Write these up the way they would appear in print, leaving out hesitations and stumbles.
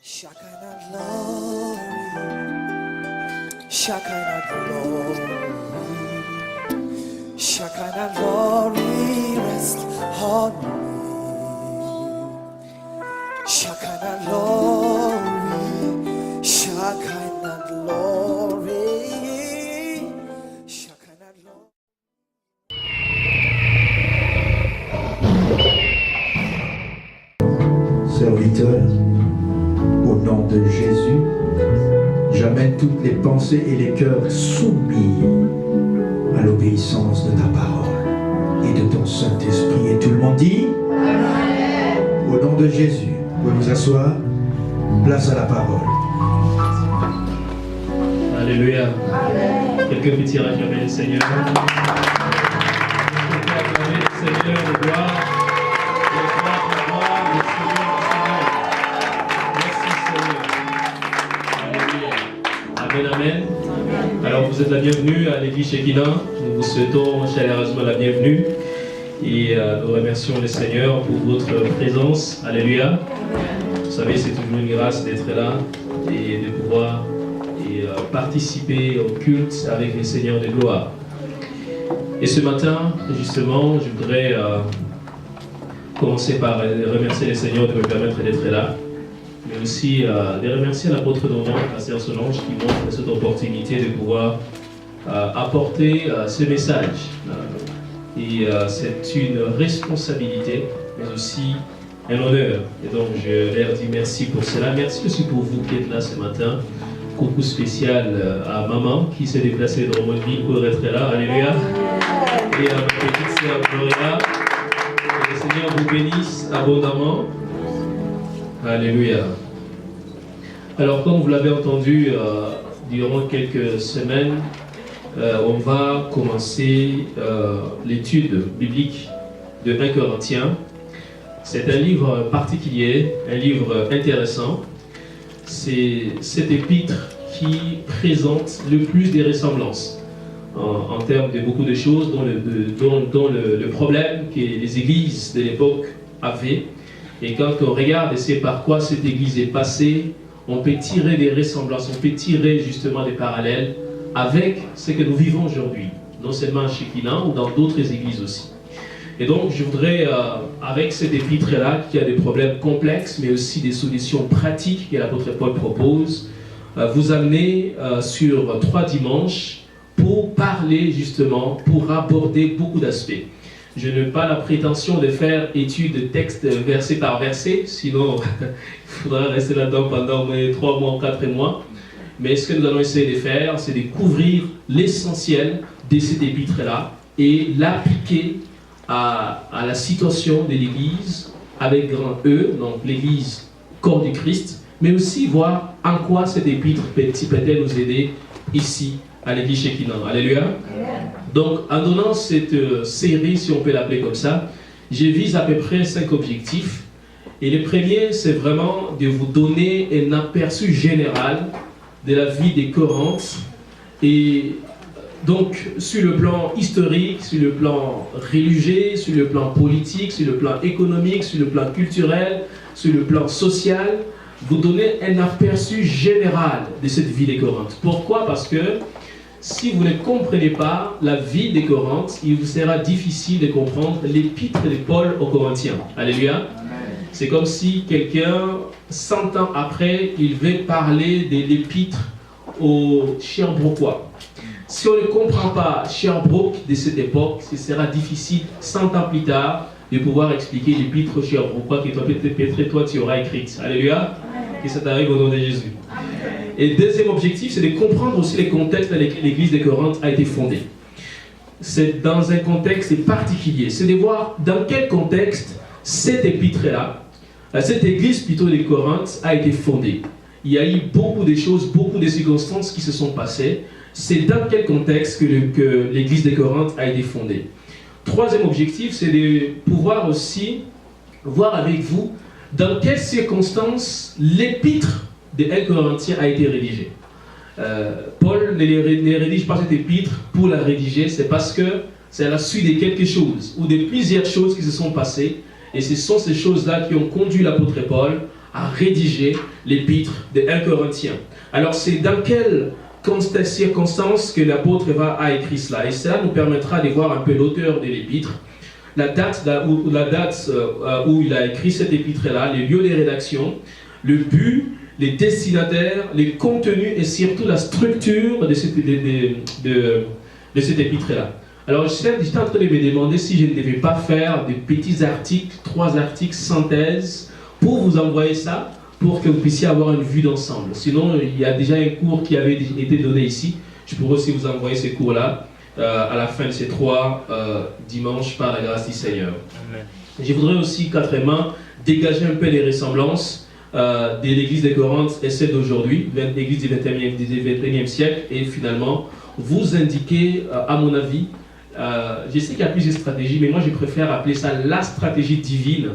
Shekinah glory, Shekinah glory, Shekinah glory, rest on me. Shekinah glory, Shekinah glory, Shekinah glory. Serviteur, au nom de Jésus, j'amène toutes les pensées et les cœurs soumis à l'obéissance de ta parole et de ton Saint-Esprit. Et tout le monde dit Amen. Au nom de Jésus, vous pouvez vous asseoir. Place à la parole. Alléluia. Amen. Quelques petits acclamer le Seigneur. Acclamer le Seigneur de gloire. Amen, amen. Alors vous êtes la bienvenue à l'église Shekinah. Nous vous souhaitons chaleureusement la bienvenue et nous remercions le Seigneur pour votre présence. Alléluia. Vous savez, c'est toujours une grâce d'être là et de pouvoir participer au culte avec les seigneurs de gloire. Et ce matin, justement, je voudrais commencer par remercier les seigneurs de me permettre d'être là, mais aussi de remercier l'apôtre Normand, la sœur Solange, qui m'offre cette opportunité de pouvoir apporter ce message. Et c'est une responsabilité, mais aussi un honneur. Et donc je leur dis merci pour cela. Merci aussi pour vous qui êtes là ce matin. Coucou spécial à maman qui s'est déplacée dans mon vie pour être là. Alléluia. Et à ma petite sœur Gloria. Que le Seigneur vous bénisse abondamment. Alléluia. Alors, comme vous l'avez entendu durant quelques semaines, on va commencer l'étude biblique de 1 Corinthiens. C'est un livre particulier, un livre intéressant. C'est cet épître qui présente le plus des ressemblances en termes de beaucoup de choses dont le problème que les églises de l'époque avaient. Et quand on regarde et sait par quoi cette église est passée, on peut tirer des ressemblances, on peut tirer justement des parallèles avec ce que nous vivons aujourd'hui, non seulement à Shekinah ou dans d'autres églises aussi. Et donc je voudrais, avec cet épître-là, qui a des problèmes complexes, mais aussi des solutions pratiques que l'apôtre Paul propose, vous amener sur 3 dimanches pour parler justement, pour aborder beaucoup d'aspects. Je n'ai pas la prétention de faire étude de texte verset par verset, sinon il faudra rester là-dedans pendant 3 mois ou 4 mois. Mais ce que nous allons essayer de faire, c'est de couvrir l'essentiel de cet épître-là et l'appliquer à la situation de l'Église avec grand E, donc l'Église corps du Christ, mais aussi voir en quoi cet épître peut-elle nous aider ici à l'Église Shekinah. Alléluia. Donc, en donnant cette série, si on peut l'appeler comme ça, je vise à peu près 5 objectifs. Et le premier, c'est vraiment de vous donner un aperçu général de la vie des Corinthes. Et donc, sur le plan historique, sur le plan religieux, sur le plan politique, sur le plan économique, sur le plan culturel, sur le plan social, vous donner un aperçu général de cette vie des Corinthes. Pourquoi? Parce que si vous ne comprenez pas la vie des Corinthes, il vous sera difficile de comprendre l'épître de Paul aux Corinthiens. Alléluia. C'est comme si quelqu'un, 100 ans après, il veut parler de l'épître aux Sherbrookeois. Si on ne comprend pas Sherbrooke de cette époque, ce sera difficile, 100 ans plus tard, de pouvoir expliquer l'épître aux Sherbrookeois que peut-être toi tu auras écrite. Alléluia. Que ça t'arrive au nom de Jésus. Et le deuxième objectif, c'est de comprendre aussi les contextes dans lesquels l'Église de Corinthe a été fondée. C'est dans un contexte particulier. C'est de voir dans quel contexte cette épître-là, cette Église plutôt de Corinthe a été fondée. Il y a eu beaucoup de choses, beaucoup de circonstances qui se sont passées. C'est dans quel contexte que l'Église de Corinthe a été fondée. Troisième objectif, c'est de pouvoir aussi voir avec vous dans quelles circonstances l'épître de 1 Corinthiens a été rédigé. Paul ne rédige pas cette épître pour la rédiger, c'est parce que c'est à la suite de quelque chose ou de plusieurs choses qui se sont passées, et ce sont ces choses-là qui ont conduit l'apôtre Paul à rédiger l'épître de 1 Corinthiens. Alors c'est dans quelle circonstance que l'apôtre a écrit cela? Et ça nous permettra de voir un peu l'auteur de l'épître, la date où il a écrit cette épître-là, les lieux de rédaction, le but, les destinataires, les contenus et surtout la structure de cette épître-là. Alors j'étais en train de me demander si je ne devais pas faire des petits articles, 3 articles synthèse, pour vous envoyer ça, pour que vous puissiez avoir une vue d'ensemble. Sinon, il y a déjà un cours qui avait été donné ici. Je pourrais aussi vous envoyer ces cours-là à la fin de ces 3 dimanches par la grâce du Seigneur. Amen. Je voudrais aussi, quatrièmement, dégager un peu les ressemblances de l'église de Corinthe et celle d'aujourd'hui, l'église du 21e siècle, et finalement, vous indiquer, à mon avis, je sais qu'il y a plusieurs stratégies, mais moi je préfère appeler ça la stratégie divine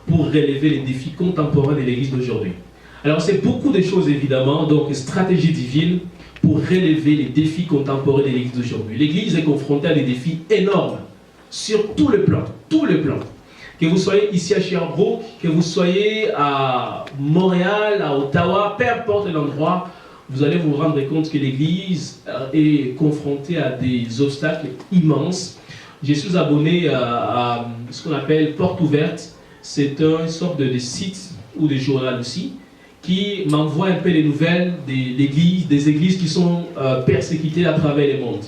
pour relever les défis contemporains de l'église d'aujourd'hui. Alors c'est beaucoup de choses évidemment, donc stratégie divine pour relever les défis contemporains de l'église d'aujourd'hui. L'église est confrontée à des défis énormes sur tous les plans, Que vous soyez ici à Sherbrooke, que vous soyez à Montréal, à Ottawa, peu importe l'endroit, vous allez vous rendre compte que l'Église est confrontée à des obstacles immenses. Je suis abonné à ce qu'on appelle Porte Ouverte. C'est une sorte de site ou de journal aussi qui m'envoie un peu les nouvelles des églises qui sont persécutées à travers le monde.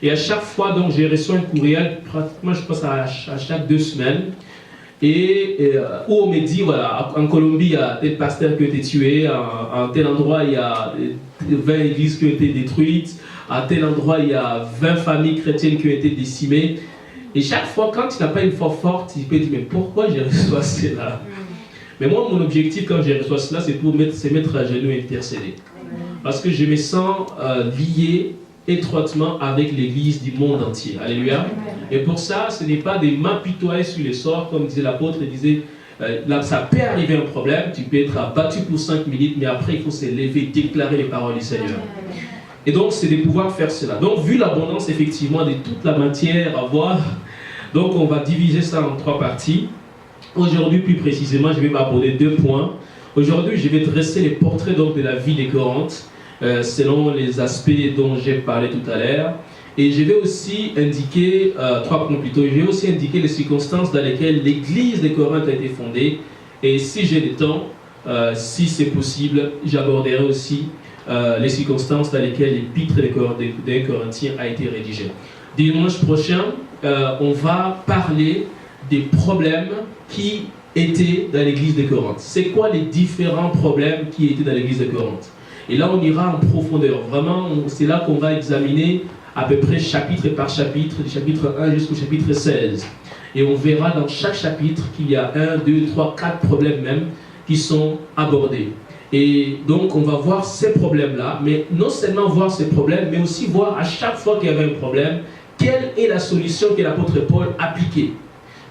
Et à chaque fois, donc, j'ai reçu un courriel, pratiquement je pense à chaque 2 semaines, où on me dit, voilà, en Colombie, il y a tel pasteur qui a été tué, à tel endroit, il y a 20 églises qui ont été détruites, à tel endroit, il y a 20 familles chrétiennes qui ont été décimées. Et chaque fois, quand il n'a pas une foi forte, il peut dire, mais pourquoi j'ai reçu cela? Mais moi, mon objectif, quand j'ai reçu cela, c'est pour se mettre à genoux et intercéder. Parce que je me sens lié étroitement avec l'église du monde entier. Alléluia. Et pour ça, ce n'est pas de m'apitoyer sur les sorts, comme disait l'apôtre, il disait, là, ça peut arriver un problème, tu peux être abattu pour 5 minutes, mais après il faut se lever, déclarer les paroles du Seigneur. Et donc, c'est de pouvoir faire cela. Donc, vu l'abondance, effectivement, de toute la matière à voir, donc on va diviser ça en 3 parties. Aujourd'hui, plus précisément, je vais m'aborder 2 points. Aujourd'hui, je vais dresser les portraits donc, de la vie des Corinthes, selon les aspects dont j'ai parlé tout à l'heure. Et je vais aussi indiquer, 3 points plutôt, je vais aussi indiquer les circonstances dans lesquelles l'église des Corinthes a été fondée. Et si j'ai le temps, si c'est possible, j'aborderai aussi les circonstances dans lesquelles l'épître des Corinthiens a été rédigée. Dimanche prochain, on va parler des problèmes qui étaient dans l'église de Corinthe. C'est quoi les différents problèmes qui étaient dans l'église de Corinthe? Et là, on ira en profondeur. Vraiment, c'est là qu'on va examiner à peu près chapitre par chapitre, du chapitre 1 jusqu'au chapitre 16. Et on verra dans chaque chapitre qu'il y a 1, 2, 3, 4 problèmes même qui sont abordés. Et donc, on va voir ces problèmes-là, mais non seulement voir ces problèmes, mais aussi voir à chaque fois qu'il y avait un problème, quelle est la solution que l'apôtre Paul appliquait.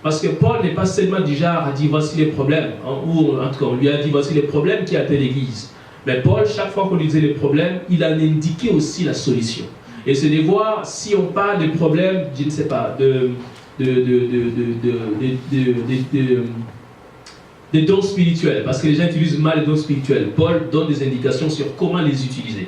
Parce que Paul n'est pas seulement du genre à dire voici les problèmes, ou en tout cas on lui a dit voici les problèmes qui atteignent l'église. Mais Paul, chaque fois qu'on lui disait les problèmes, il a indiqué aussi la solution. Et c'est de voir si on parle des problèmes, je ne sais pas, des dons spirituels, parce que les gens utilisent mal les dons spirituels. Paul donne des indications sur comment les utiliser.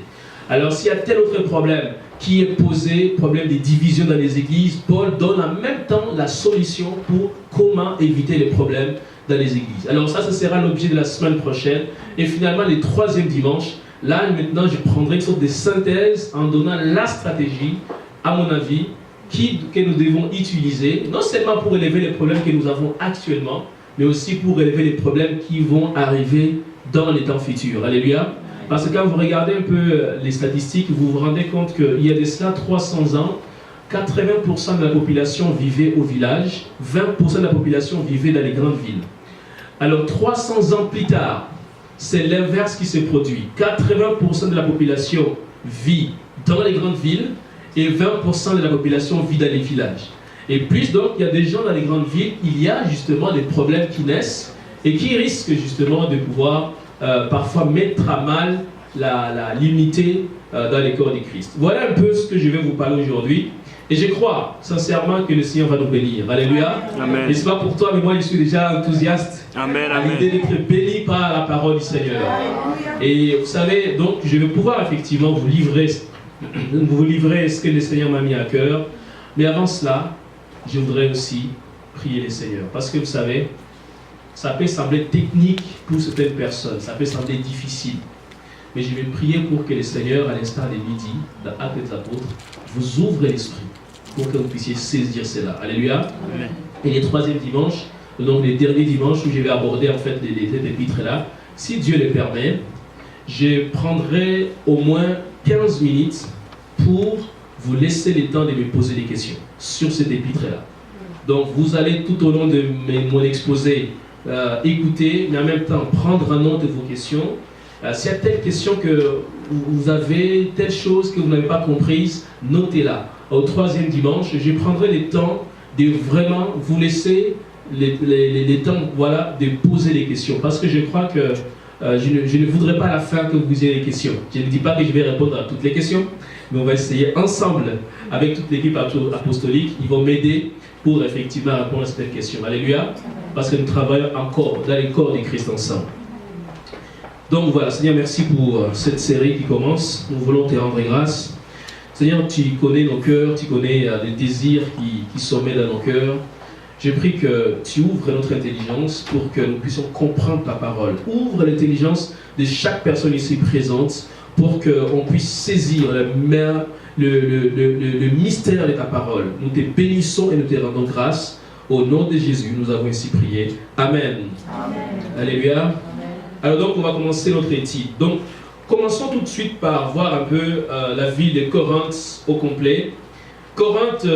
Alors s'il y a tel autre problème qui est posé, problème des divisions dans les églises, Paul donne en même temps la solution pour comment éviter les problèmes dans les églises. Alors ça, ce sera l'objet de la semaine prochaine. Et finalement, le 3e dimanche, là maintenant, je prendrai une sorte de synthèse en donnant la stratégie, à mon avis, que nous devons utiliser, non seulement pour relever les problèmes que nous avons actuellement, mais aussi pour relever les problèmes qui vont arriver dans les temps futurs. Alléluia. Parce que quand vous regardez un peu les statistiques, vous vous rendez compte qu'il y a de cela 300 ans, 80% de la population vivait au village, 20% de la population vivait dans les grandes villes. Alors 300 ans plus tard, c'est l'inverse qui se produit. 80% de la population vit dans les grandes villes et 20% de la population vit dans les villages. Et plus donc il y a des gens dans les grandes villes, il y a justement des problèmes qui naissent et qui risquent justement de pouvoir parfois mettre à mal l'unité dans les corps du Christ. Voilà un peu ce que je vais vous parler aujourd'hui. Et je crois sincèrement que le Seigneur va nous bénir. Alléluia. Amen. Et ce n'est pas pour toi, mais moi je suis déjà enthousiaste. Amen, à amen. l'idée d'être béni par la parole du Seigneur. Et vous savez, donc, je vais pouvoir effectivement vous livrer ce que le Seigneur m'a mis à cœur. Mais avant cela, je voudrais aussi prier le Seigneur. Parce que vous savez, ça peut sembler technique pour certaines personnes, ça peut sembler difficile. Mais je vais prier pour que le Seigneur, à l'instant de midi, dans Actes des Apôtres, vous ouvre l'esprit pour que vous puissiez saisir cela. Alléluia. Amen. Et les troisièmes dimanches, donc les derniers dimanches où je vais aborder en fait les épîtres-là, si Dieu le permet, je prendrai au moins 15 minutes pour vous laisser le temps de me poser des questions sur cet épître-là. Donc vous allez tout au long de mon exposé écouter, mais en même temps prendre en note de vos questions. S'il y a telle question que vous avez, telle chose que vous n'avez pas comprise, notez-la. Au troisième dimanche, je prendrai le temps de vraiment vous laisser les temps, voilà, de poser les questions. Parce que je crois que je ne voudrais pas à la fin que vous ayez des questions. Je ne dis pas que je vais répondre à toutes les questions, mais on va essayer ensemble, avec toute l'équipe apostolique, ils vont m'aider pour effectivement répondre à cette question. Alléluia. Parce que nous travaillons encore dans les corps du Christ ensemble. Donc voilà, Seigneur, merci pour cette série qui commence. Nous voulons te rendre grâce. Seigneur, tu connais nos cœurs, tu connais les désirs qui sommeillent dans nos cœurs. Je prie que tu ouvres notre intelligence pour que nous puissions comprendre ta parole. Ouvre l'intelligence de chaque personne ici présente pour qu'on puisse saisir le mystère de ta parole. Nous te bénissons et nous te rendons grâce. Au nom de Jésus, nous avons ainsi prié. Amen. Amen. Alléluia. Amen. Alors donc, on va commencer notre étude. Donc, commençons tout de suite par voir un peu la ville de Corinthe au complet. Corinthe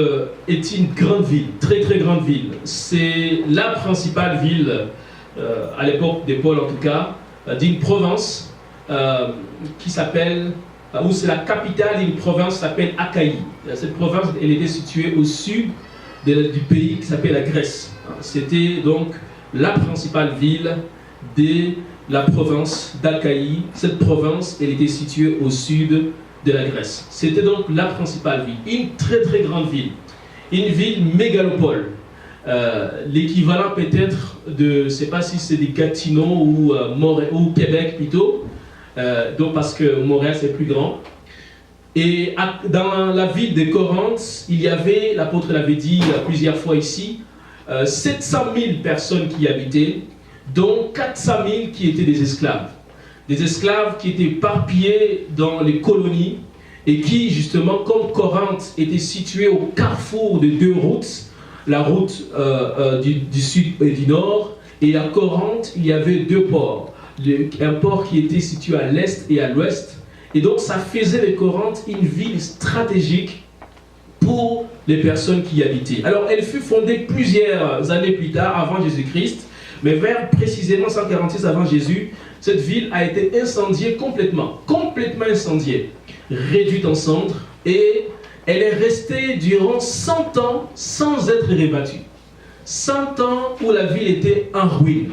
est une grande ville, très très grande ville. C'est la principale ville, à l'époque de Paul en tout cas, d'une province qui s'appelle, où c'est la capitale d'une province qui s'appelle Achaïe. Cette province, elle était située au sud du pays qui s'appelle la Grèce. C'était donc la principale ville de la province d'Achaïe. Cette province, elle était située au sud de la Grèce. C'était donc la principale ville, une très très grande ville, une ville mégalopole, l'équivalent peut-être de, je ne sais pas si c'est des Gatineau ou Québec plutôt, donc parce que Montréal c'est plus grand. Et dans la ville de Corinthe, il y avait, l'apôtre l'avait dit plusieurs fois ici, 700 000 personnes qui y habitaient, dont 400 000 qui étaient des esclaves. Des esclaves qui étaient éparpillés dans les colonies et qui, justement, comme Corinthe était située au carrefour de deux routes, la route du sud et du nord, et à Corinthe, il y avait deux ports. Un port qui était situé à l'est et à l'ouest. Et donc, ça faisait de Corinthe une ville stratégique pour les personnes qui y habitaient. Alors, elle fut fondée plusieurs années plus tard, avant Jésus-Christ, mais vers précisément 146 avant Jésus, cette ville a été incendiée complètement incendiée, réduite en cendres, et elle est restée durant 100 ans sans être rebattue. 100 ans où la ville était en ruine.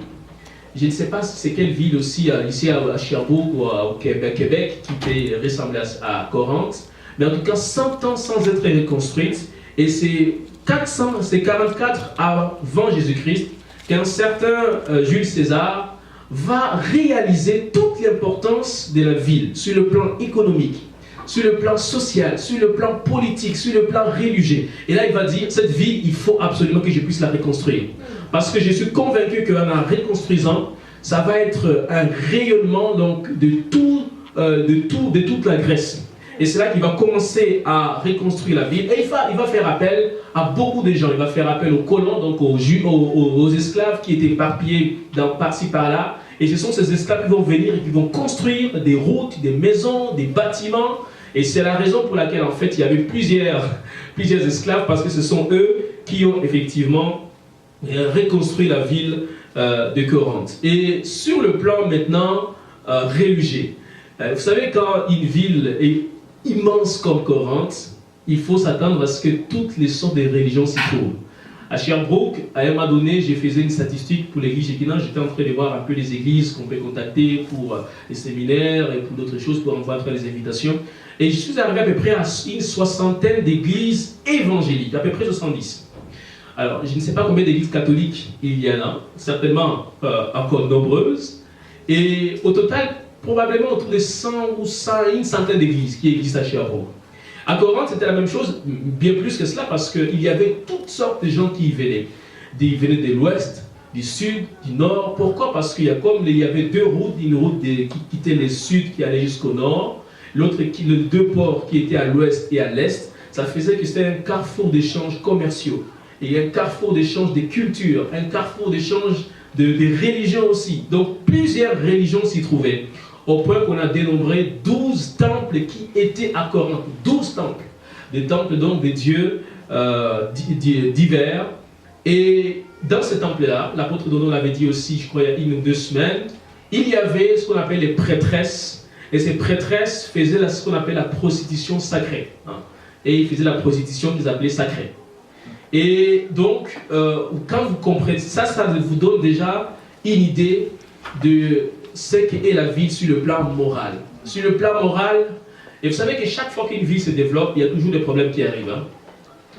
Je ne sais pas si c'est quelle ville aussi, ici à Sherbrooke ou au Québec, qui peut ressembler à Corinthe, mais en tout cas 100 ans sans être reconstruite, et c'est 44 avant Jésus-Christ qu'un certain Jules César va réaliser toute l'importance de la ville sur le plan économique, sur le plan social, sur le plan politique, sur le plan religieux. Et là, il va dire, cette ville, il faut absolument que je puisse la reconstruire. Parce que je suis convaincu qu'en la reconstruisant, ça va être un rayonnement donc, de toute la Grèce. Et c'est là qu'il va commencer à reconstruire la ville. Et il va faire appel à beaucoup de gens. Il va faire appel aux colons, donc aux esclaves qui étaient éparpillés par-ci par-là. Et ce sont ces esclaves qui vont venir et qui vont construire des routes, des maisons, des bâtiments. Et c'est la raison pour laquelle, en fait, il y avait plusieurs esclaves, parce que ce sont eux qui ont effectivement reconstruit la ville de Corinthe. Et sur le plan maintenant religieux, vous savez, quand une ville est immense comme Corinthe, il faut s'attendre à ce que toutes les sortes de religions s'y trouvent. À Sherbrooke, à un moment donné, j'ai fait une statistique pour l'église Shekinah. J'étais en train de voir un peu les églises qu'on peut contacter pour les séminaires et pour d'autres choses, pour envoyer les invitations. Et je suis arrivé à peu près à une soixantaine d'églises évangéliques, à peu près 70. Alors, je ne sais pas combien d'églises catholiques il y en a, certainement encore nombreuses. Et au total, probablement autour de 100 ou 100, une centaine d'églises qui existent à Sherbrooke. À Corinthe, c'était la même chose, bien plus que cela, parce qu'il y avait toutes sortes de gens qui y venaient. Ils venaient de l'ouest, du sud, du nord. Pourquoi? Parce qu'il y avait deux routes, une route qui quittait le sud, qui allait jusqu'au nord, l'autre, les deux ports qui étaient à l'ouest et à l'est. Ça faisait que c'était un carrefour d'échanges commerciaux, et un carrefour d'échanges des cultures, un carrefour d'échanges des religions aussi. Donc plusieurs religions s'y trouvaient, au point qu'on a dénombré 12 temples qui étaient à Corinthe. 12 temples, des temples donc des dieux divers. Et dans ces temples-là, l'apôtre Dono l'avait dit aussi, je crois il y a 1 ou 2 semaines, il y avait ce qu'on appelle les prêtresses, et ces prêtresses faisaient ce qu'on appelle la prostitution sacrée. Et ils faisaient la prostitution qu'ils appelaient sacrée. Et donc, quand vous comprenez ça, ça vous donne déjà une idée de ce qu'est la vie sur le plan moral. Sur le plan moral, et vous savez que chaque fois qu'une vie se développe, il y a toujours des problèmes qui arrivent.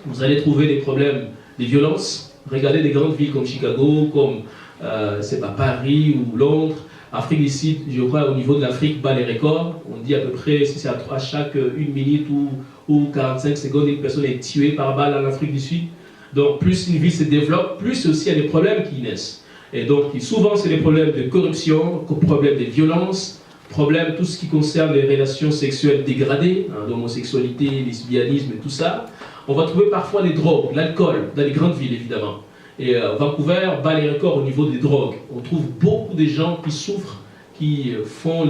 Vous allez trouver des problèmes de violence. Regardez des grandes villes comme Chicago, comme c'est pas Paris ou Londres. Afrique du Sud, je crois, au niveau de l'Afrique, bat les records. On dit à peu près, si c'est à chaque 1 minute ou 45 secondes, une personne est tuée par balle en Afrique du Sud. Donc, plus une ville se développe, plus aussi il y a des problèmes qui naissent. Et donc, souvent, c'est des problèmes de corruption, problèmes de violence, problèmes, tout ce qui concerne les relations sexuelles dégradées, l'homosexualité, le lesbianisme et tout ça. On va trouver parfois les drogues, l'alcool, dans les grandes villes, évidemment. Et Vancouver bat les records au niveau des drogues. On trouve beaucoup de gens qui souffrent, qui font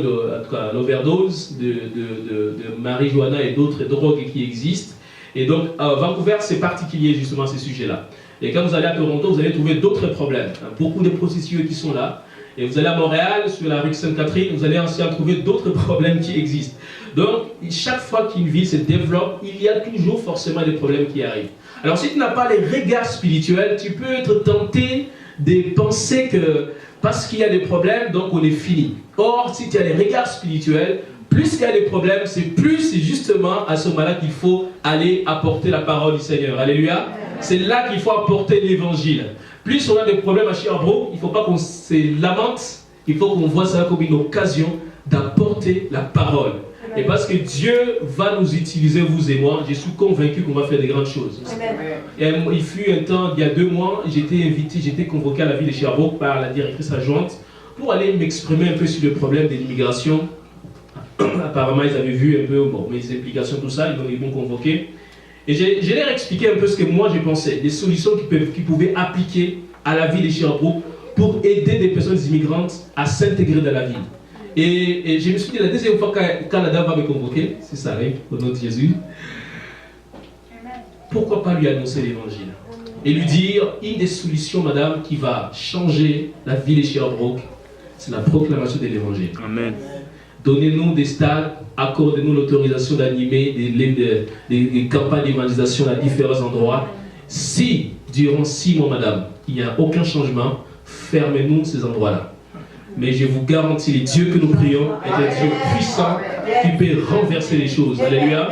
l'overdose de marijuana et d'autres drogues qui existent. Et donc, Vancouver, c'est particulier justement ces sujets-là. Et quand vous allez à Toronto, vous allez trouver d'autres problèmes. Beaucoup de prostituées qui sont là. Et vous allez à Montréal, sur la rue Sainte-Catherine, vous allez aussi en trouver d'autres problèmes qui existent. Donc, chaque fois qu'une ville se développe, il y a toujours forcément des problèmes qui arrivent. Alors, si tu n'as pas les regards spirituels, tu peux être tenté de penser que parce qu'il y a des problèmes, donc on est fini. Or, si tu as les regards spirituels, plus il y a des problèmes, c'est justement à ce moment-là qu'il faut aller apporter la parole du Seigneur. Alléluia. C'est là qu'il faut apporter l'évangile. Plus on a des problèmes à Sherbrooke, il ne faut pas qu'on se lamente, il faut qu'on voit ça comme une occasion d'apporter la parole. Et parce que Dieu va nous utiliser, vous et moi, je suis convaincu qu'on va faire des grandes choses. Et il fut un temps, il y a 2 mois, j'étais convoqué à la ville de Sherbrooke par la directrice adjointe pour aller m'exprimer un peu sur le problème de l'immigration. Apparemment, ils avaient vu un peu mes implications, tout ça, ils m'ont convoqué. Et je leur ai expliqué un peu ce que moi j'ai pensé, des solutions qui pouvaient appliquer à la ville de Sherbrooke pour aider des personnes immigrantes à s'intégrer dans la ville. Et je me suis dit, la deuxième fois que Canada va me convoquer, c'est ça, hein, au nom de Jésus, pourquoi pas lui annoncer l'évangile et lui dire, une des solutions, madame, qui va changer la ville de Sherbrooke, c'est la proclamation de l'évangile. Amen. Donnez-nous des stades, accordez-nous l'autorisation d'animer des campagnes d'évangélisation à différents endroits. Si, durant 6 mois, madame, il n'y a aucun changement, fermez-nous ces endroits-là. Mais je vous garantis, le Dieu que nous prions est un Dieu puissant qui peut renverser les choses. Alléluia.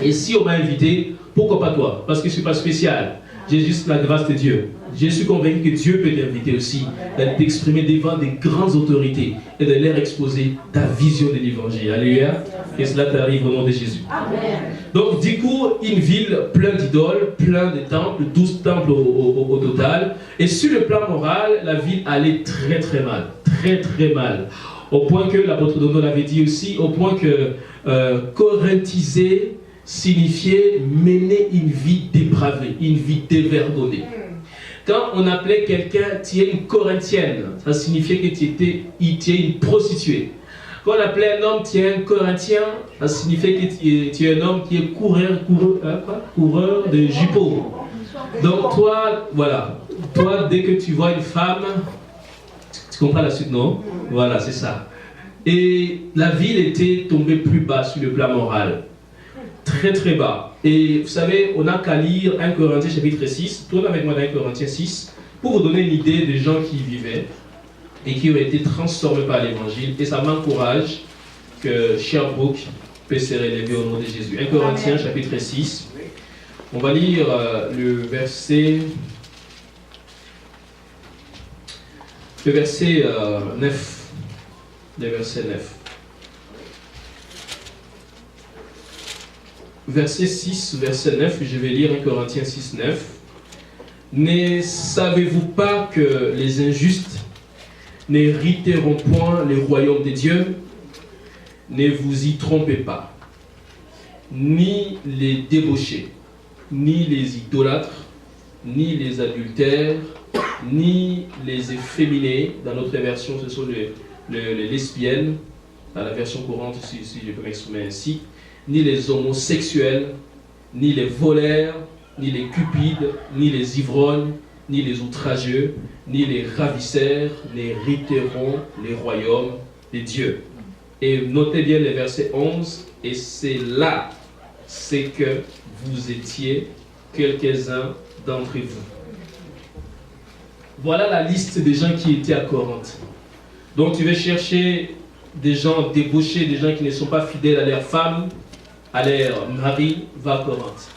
Et si on m'a invité, pourquoi pas toi? Parce que je ne suis pas spécial. J'ai juste la grâce de Dieu. Je suis convaincu que Dieu peut t'inviter aussi à t'exprimer devant des grandes autorités et de leur exposer ta vision de l'évangile. Alléluia. Et cela t'arrive au nom de Jésus. Amen. Donc, du coup, une ville pleine d'idoles, plein de temples, 12 temples au total. Et sur le plan moral, la ville allait très très mal. Très très mal. Au point que, l'apôtre Dono l'avait dit aussi, au point que corinthiser signifiait mener une vie dépravée, une vie dévergondée. Quand on appelait quelqu'un, tu es une corinthienne, ça signifiait que tu es une prostituée. Quand on appelait un homme, tu es un corinthien, ça signifiait que tu es un homme qui est coureur de jupons. Donc toi, voilà, toi dès que tu vois une femme, tu comprends la suite, non? Voilà, c'est ça. Et la ville était tombée plus bas sur le plan moral. Très très bas. Et vous savez, on n'a qu'à lire 1 Corinthiens chapitre 6, tournez avec moi dans 1 Corinthiens 6, pour vous donner une idée des gens qui y vivaient et qui ont été transformés par l'évangile. Et ça m'encourage que Sherbrooke peut se relever au nom de Jésus. 1 Corinthiens chapitre 6, on va lire le verset le verset 9. Le verset 9. Verset 6, verset 9, je vais lire 1 Corinthiens 6, 9. Ne savez-vous pas que les injustes n'hériteront point le royaume des dieux? Ne vous y trompez pas. Ni les débauchés, ni les idolâtres, ni les adultères, ni les efféminés. Dans notre version, ce sont les lesbiennes. Dans la version courante, si je peux m'exprimer ainsi. Ni les homosexuels, ni les voleurs, ni les cupides, ni les ivrognes, ni les outrageux, ni les ravisseurs n'hériteront les royaumes des dieux. Et notez bien le verset 11, et c'est là, c'est que vous étiez quelques-uns d'entre vous. Voilà la liste des gens qui étaient à Corinthe. Donc tu veux chercher des gens débauchés, des gens qui ne sont pas fidèles à leur femme, à leur mari, va à Corinthe.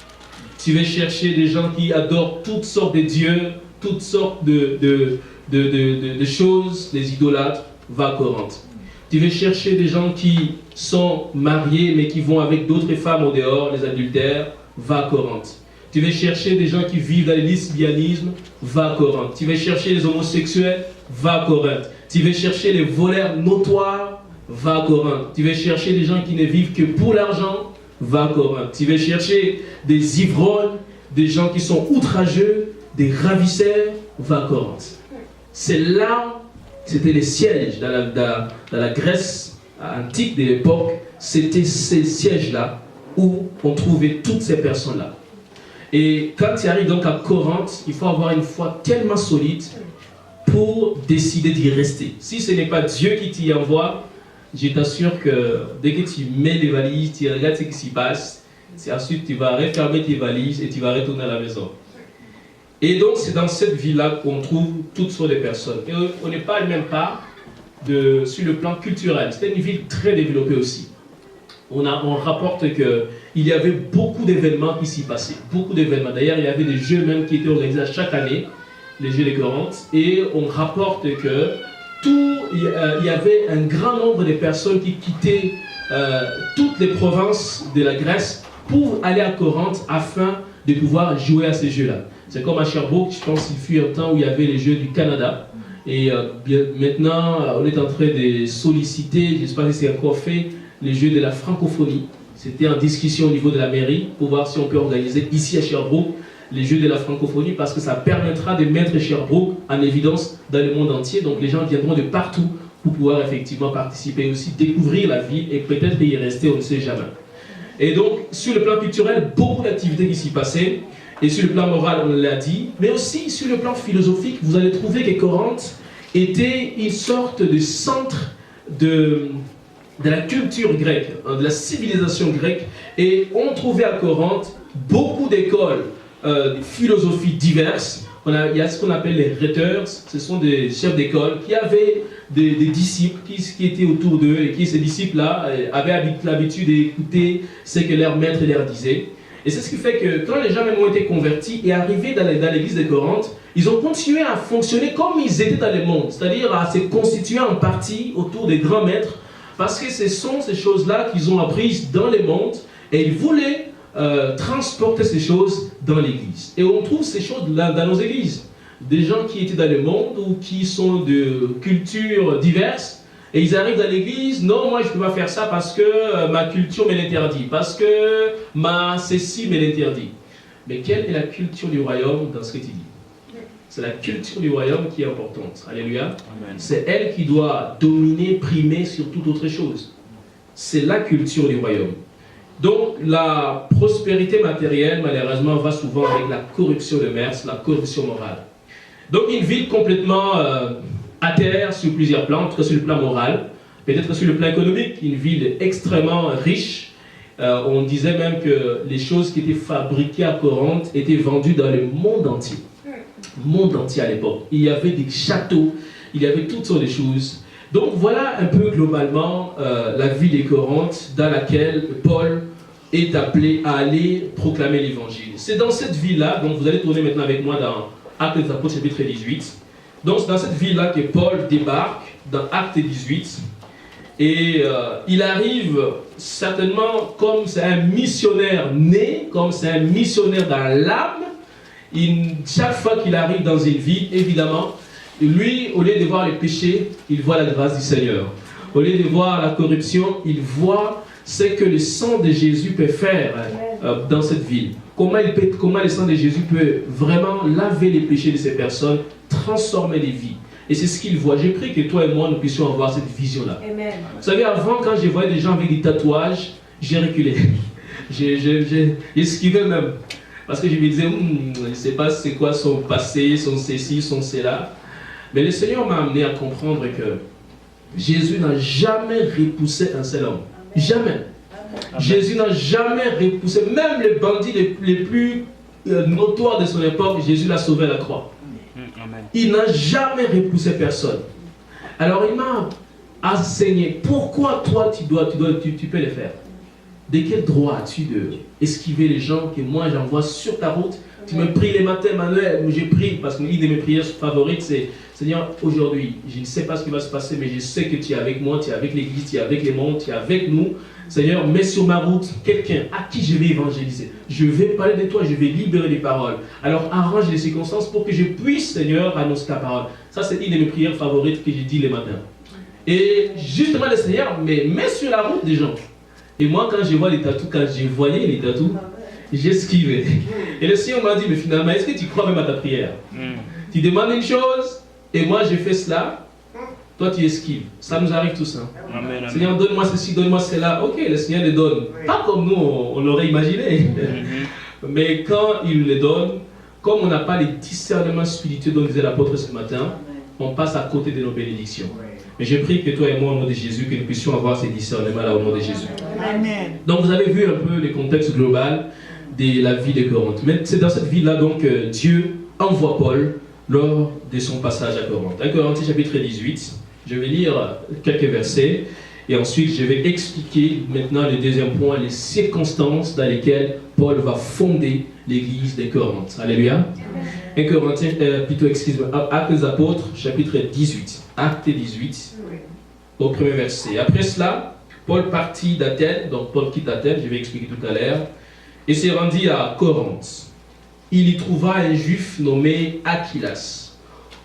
Tu veux chercher des gens qui adorent toutes sortes de dieux, toutes sortes de choses, les idolâtres, va à Corinthe. Tu veux chercher des gens qui sont mariés mais qui vont avec d'autres femmes au dehors, les adultères, va à Corinthe. Tu veux chercher des gens qui vivent dans le lesbianisme, va à Corinthe. Tu veux chercher les homosexuels, va à Corinthe. Tu veux chercher les voleurs notoires, va à Corinthe. Tu veux chercher des gens qui ne vivent que pour l'argent, va à Corinthe. Tu veux chercher des ivrognes, des gens qui sont outrageux, des ravisseurs, va à Corinthe. C'est là, c'était les sièges dans la Grèce antique de l'époque, c'était ces sièges-là où on trouvait toutes ces personnes-là. Et quand tu arrives donc à Corinthe, il faut avoir une foi tellement solide pour décider d'y rester. Si ce n'est pas Dieu qui t'y envoie, je t'assure que dès que tu mets les valises, tu regardes ce qui s'y passe, ensuite tu vas refermer tes valises et tu vas retourner à la maison. Et donc c'est dans cette ville-là qu'on trouve toutes sortes de personnes. Et on n'est pas même pas sur le plan culturel. C'était une ville très développée aussi. On rapporte qu'il y avait beaucoup d'événements qui s'y passaient. Beaucoup d'événements. D'ailleurs, il y avait des jeux même qui étaient organisés chaque année, les Jeux de Corinthe. Et on rapporte que il y avait un grand nombre de personnes qui quittaient toutes les provinces de la Grèce pour aller à Corinthe afin de pouvoir jouer à ces jeux-là. C'est comme à Sherbrooke, je pense qu'il fut un temps où il y avait les Jeux du Canada. Et maintenant, on est en train de solliciter, je ne sais pas si c'est encore fait, les Jeux de la francophonie. C'était en discussion au niveau de la mairie pour voir si on peut organiser ici à Sherbrooke les Jeux de la francophonie, parce que ça permettra de mettre Sherbrooke en évidence dans le monde entier. Donc les gens viendront de partout pour pouvoir effectivement participer et aussi découvrir la ville et peut-être y rester, on ne sait jamais. Et donc sur le plan culturel, beaucoup d'activités qui s'y passaient, et sur le plan moral, on l'a dit, mais aussi sur le plan philosophique, vous allez trouver que Corinthe était une sorte de centre de la culture grecque, de la civilisation grecque, et on trouvait à Corinthe beaucoup d'écoles de philosophie diverses. Il y a ce qu'on appelle les rhéteurs, ce sont des chefs d'école qui avaient des disciples qui étaient autour d'eux, et qui, ces disciples-là, avaient l'habitude d'écouter ce que leur maître leur disait. Et c'est ce qui fait que quand les gens même ont été convertis et arrivés dans l'église de Corinthe, ils ont continué à fonctionner comme ils étaient dans le monde, c'est-à-dire à se constituer en partie autour des grands maîtres, parce que ce sont ces choses-là qu'ils ont apprises dans le monde, et ils voulaient transporter ces choses dans l'église. Et on trouve ces choses dans nos églises. Des gens qui étaient dans le monde ou qui sont de cultures diverses, et ils arrivent dans l'église, non, moi je ne peux pas faire ça parce que ma culture me l'interdit, parce que ma ceci me l'interdit. Mais quelle est la culture du royaume dans ce que tu dis? C'est la culture du royaume qui est importante. Alléluia. C'est elle qui doit dominer, primer sur toute autre chose. C'est la culture du royaume. Donc la prospérité matérielle, malheureusement, va souvent avec la corruption de mœurs, la corruption morale. Donc une ville complètement à terre sur plusieurs plans, en tout cas sur le plan moral, peut-être sur le plan économique, une ville extrêmement riche. On disait même que les choses qui étaient fabriquées à Corinthe étaient vendues dans le monde entier. Monde entier à l'époque. Il y avait des châteaux, il y avait toutes sortes de choses. Donc voilà un peu globalement la ville de Corinthe dans laquelle Paul est appelé à aller proclamer l'évangile. C'est dans cette ville-là, donc vous allez tourner maintenant avec moi dans Actes des Apôtres chapitre 18. Donc c'est dans cette ville-là que Paul débarque, dans Acte 18. Et il arrive certainement comme c'est un missionnaire né, comme c'est un missionnaire dans l'âme. Chaque fois qu'il arrive dans une ville, évidemment, lui, au lieu de voir les péchés, il voit la grâce du Seigneur. Au lieu de voir la corruption, il voit ce que le sang de Jésus peut faire dans cette ville. Comment le sang de Jésus peut vraiment laver les péchés de ces personnes, transformer les vies. Et c'est ce qu'il voit. J'ai pris que toi et moi, nous puissions avoir cette vision-là. Vous savez, avant, quand je voyais des gens avec des tatouages, j'ai reculé. J'ai esquivé même. Parce que je me disais, je ne sais pas c'est quoi son passé, son ceci, son cela. Mais le Seigneur m'a amené à comprendre que Jésus n'a jamais repoussé un seul homme. Jamais. Amen. Jésus n'a jamais repoussé, même les bandits les plus notoires de son époque, Jésus l'a sauvé à la croix. Amen. Il n'a jamais repoussé personne. Alors il m'a enseigné pourquoi toi tu peux le faire. De quel droit as-tu de esquiver les gens que moi j'envoie sur ta route? Tu me pries les matins, Manuel, j'ai prié parce qu'une de mes prières favorites c'est Seigneur, aujourd'hui, je ne sais pas ce qui va se passer, mais je sais que tu es avec moi, tu es avec l'église, tu es avec les mondes, tu es avec nous. Seigneur, mets sur ma route quelqu'un à qui je vais évangéliser. Je vais parler de toi, je vais libérer les paroles. Alors arrange les circonstances pour que je puisse, Seigneur, annoncer ta parole. Ça, c'est une de mes prières favorites que je dis les matins. Et justement, le Seigneur met sur la route des gens. Et moi, quand je vois les tatous, quand je voyais les tatous, j'esquivais. Et le Seigneur m'a dit, mais finalement, est-ce que tu crois même à ta prière? Tu demandes une chose, et moi je fais cela, toi tu esquives. Ça nous arrive tous. Hein. Amen, amen. Seigneur, donne-moi ceci, donne-moi cela. Ok, le Seigneur le donne. Pas comme nous, on l'aurait imaginé. Mais quand il le donne, comme on n'a pas les discernements spirituels dont disait l'apôtre ce matin, on passe à côté de nos bénédictions. Mais je prie que toi et moi, au nom de Jésus, que nous puissions avoir ces discernements-là au nom de Jésus. Amen. Donc vous avez vu un peu le contexte global de la vie de Corinthe. Mais c'est dans cette vie-là donc Dieu envoie Paul lors de son passage à Corinthe. 1 Corinthiens chapitre 18, je vais lire quelques versets et ensuite je vais expliquer maintenant le deuxième point, les circonstances dans lesquelles Paul va fonder l'église de Corinthe. Alléluia. 1 Corinthiens, Actes des Apôtres chapitre 18. Acte 18, au premier verset. Après cela, Paul partit d'Athènes, donc Paul quitte Athènes, je vais expliquer tout à l'heure, et s'est rendu à Corinthe. Il y trouva un juif nommé Aquilas,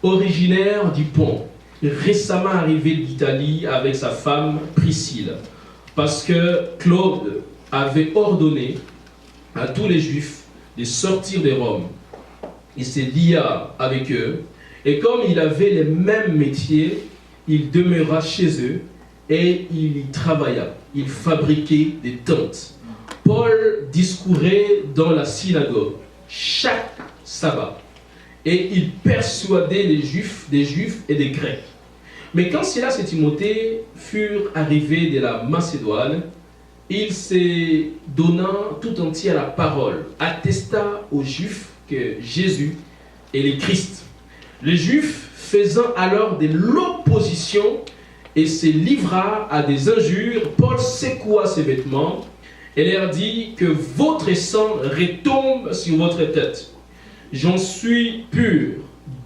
originaire du Pont, récemment arrivé d'Italie avec sa femme Priscille, parce que Claude avait ordonné à tous les juifs de sortir de Rome. Il se lia avec eux, et comme il avait les mêmes métiers, il demeura chez eux et il y travailla. Il fabriquait des tentes. Paul discourait dans la synagogue chaque sabbat et il persuadait les Juifs, des Juifs et des Grecs. Mais quand Silas et Timothée furent arrivés de la Macédoine, il s'est donnant tout entier à la parole, attesta aux Juifs que Jésus est le Christ. Les Juifs faisant alors de l'opposition et se livra à des injures, Paul secoua ses vêtements et leur dit que votre sang retombe sur votre tête. J'en suis pur.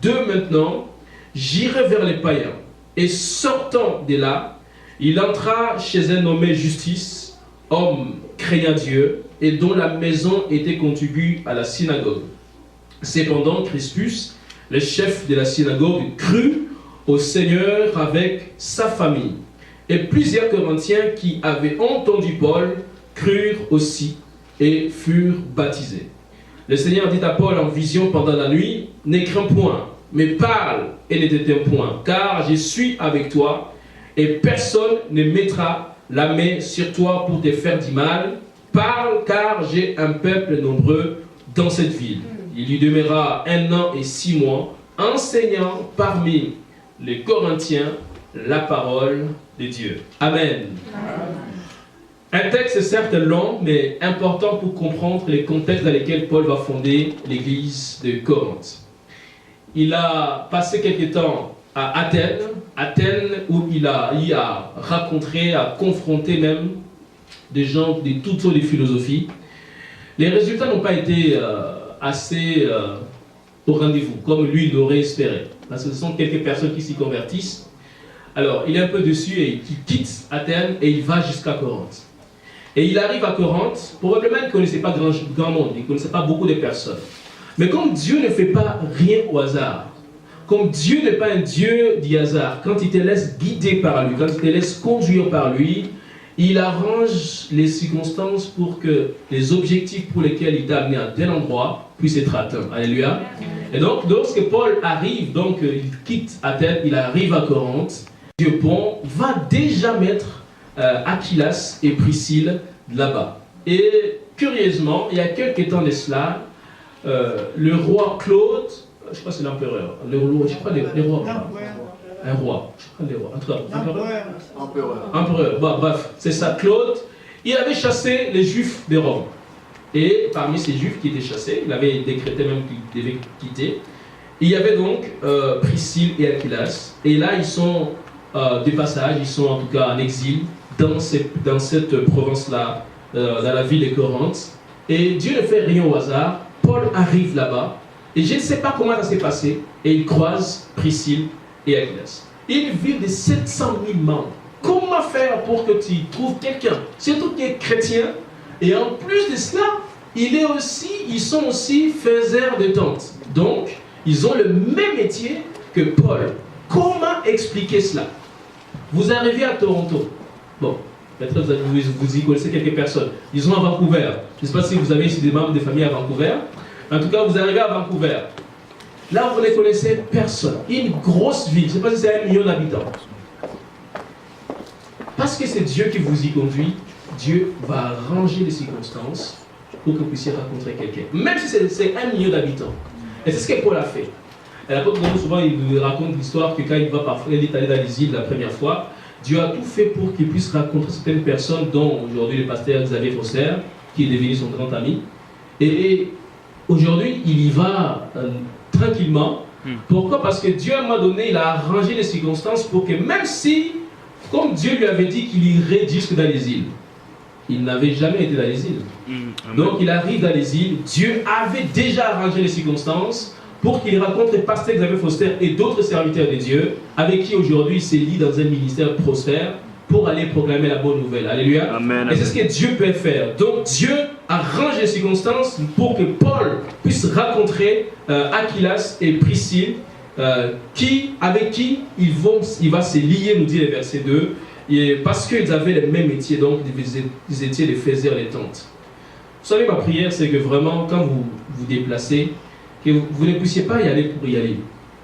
De maintenant, j'irai vers les païens. Et sortant de là, il entra chez un nommé Justice, homme craignant Dieu, et dont la maison était contiguë à la synagogue. Cependant, Crispus, le chef de la synagogue, crut au Seigneur avec sa famille. Et plusieurs Corinthiens qui avaient entendu Paul crurent aussi et furent baptisés. Le Seigneur dit à Paul en vision pendant la nuit, « Ne crains point, mais parle et ne t'éteins point, car je suis avec toi, et personne ne mettra la main sur toi pour te faire du mal. Parle, car j'ai un peuple nombreux dans cette ville. » Il y demeura 1 an et 6 mois, enseignant parmi les Corinthiens la parole de Dieu. Amen. Un texte certes long, mais important pour comprendre les contextes dans lesquels Paul va fonder l'église de Corinthe. Il a passé quelque temps à Athènes où il a rencontré, a confronté même des gens de toutes sortes de philosophies. Les résultats n'ont pas été assez au rendez-vous, comme lui l'aurait espéré. parce que ce sont quelques personnes qui s'y convertissent. Alors, il est un peu dessus et il quitte Athènes et il va jusqu'à Corinthe. Et il arrive à Corinthe, probablement il ne connaissait pas grand monde, il ne connaissait pas beaucoup de personnes. Mais comme Dieu ne fait pas rien au hasard, comme Dieu n'est pas un Dieu du hasard, quand il te laisse guider par lui, quand il te laisse conduire par lui, il arrange les circonstances pour que les objectifs pour lesquels il t'a amené à tel endroit puissent être atteints. Alléluia. Et donc, lorsque Paul arrive, donc il quitte Athènes, il arrive à Corinthe, Dieu bon va déjà mettre Aquilas et Priscille là-bas. Et curieusement, il y a quelques temps de cela, le roi Claude, je crois que c'est l'empereur, le roi, je crois les rois. Un roi, je crois les rois. Empereur. Bon, bref, c'est ça, Claude. Il avait chassé les Juifs de Rome. Et parmi ces Juifs qui étaient chassés, il avait décrété même qu'ils devaient quitter. Il y avait donc Priscille et Aquilas. Et là, ils sont de passage, ils sont en tout cas en exil dans cette province-là, dans la ville de Corinthe. Et Dieu ne fait rien au hasard. Paul arrive là-bas. Et je ne sais pas comment ça s'est passé. Et il croise Priscille et Aquilas. Une ville de 700 000 membres. Comment faire pour que tu trouves quelqu'un, surtout qui est chrétien, et en plus de cela, ils sont aussi faiseurs de tentes. Donc, ils ont le même métier que Paul. Comment expliquer cela? Vous arrivez à Toronto. Bon, peut-être vous y connaissez quelques personnes. Ils sont à Vancouver. Je ne sais pas si vous avez ici des membres de famille à Vancouver. En tout cas, vous arrivez à Vancouver. Là, vous ne connaissez personne. Une grosse ville, je ne sais pas si c'est 1 million d'habitants. Parce que c'est Dieu qui vous y conduit, Dieu va arranger les circonstances pour que vous puissiez rencontrer quelqu'un. Même si c'est 1 million d'habitants. Et c'est ce que Paul a fait. Et l'apôtre Paul, souvent, il nous raconte l'histoire que quand il va parfois, il est allé dans les îles la première fois, Dieu a tout fait pour qu'il puisse rencontrer certaines personnes, dont aujourd'hui le pasteur Xavier Foster, qui est devenu son grand ami. Et aujourd'hui, il y va tranquillement. Pourquoi? Parce que Dieu, à un moment donné, il a arrangé les circonstances pour que même si, comme Dieu lui avait dit qu'il irait jusque dans les îles, il n'avait jamais été dans les îles. Donc il arrive dans les îles, Dieu avait déjà arrangé les circonstances pour qu'il rencontre le pasteur Xavier Foster et d'autres serviteurs de Dieu, avec qui aujourd'hui il s'est lié dans un ministère prospère pour aller proclamer la bonne nouvelle. Alléluia. Amen. Et c'est ce que Dieu peut faire. Donc Dieu arrange les circonstances pour que Paul puisse rencontrer Aquilas et Priscille, avec qui il va se lier, nous dit le verset 2, et parce qu'ils avaient le même métier, donc ils étaient les faiseurs des tentes. Vous savez, ma prière, c'est que vraiment, quand vous vous déplacez, que vous ne puissiez pas y aller pour y aller.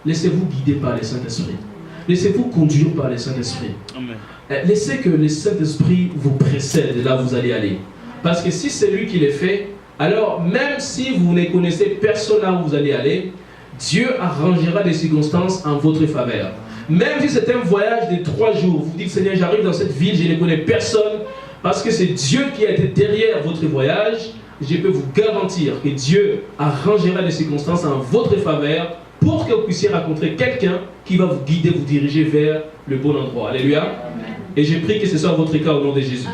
Laissez-vous guider par le Saint-Esprit. Laissez-vous conduire par le Saint-Esprit. Laissez que le Saint-Esprit vous précède là où vous allez aller. Parce que si c'est lui qui le fait, alors même si vous ne connaissez personne là où vous allez aller, Dieu arrangera des circonstances en votre faveur. Même si c'est un voyage de 3 jours, vous dites Seigneur, j'arrive dans cette ville, je ne connais personne, parce que c'est Dieu qui a été derrière votre voyage, je peux vous garantir que Dieu arrangera des circonstances en votre faveur pour que vous puissiez rencontrer quelqu'un qui va vous guider, vous diriger vers le bon endroit. Alléluia. Et je prie que ce soit votre cas au nom de Jésus.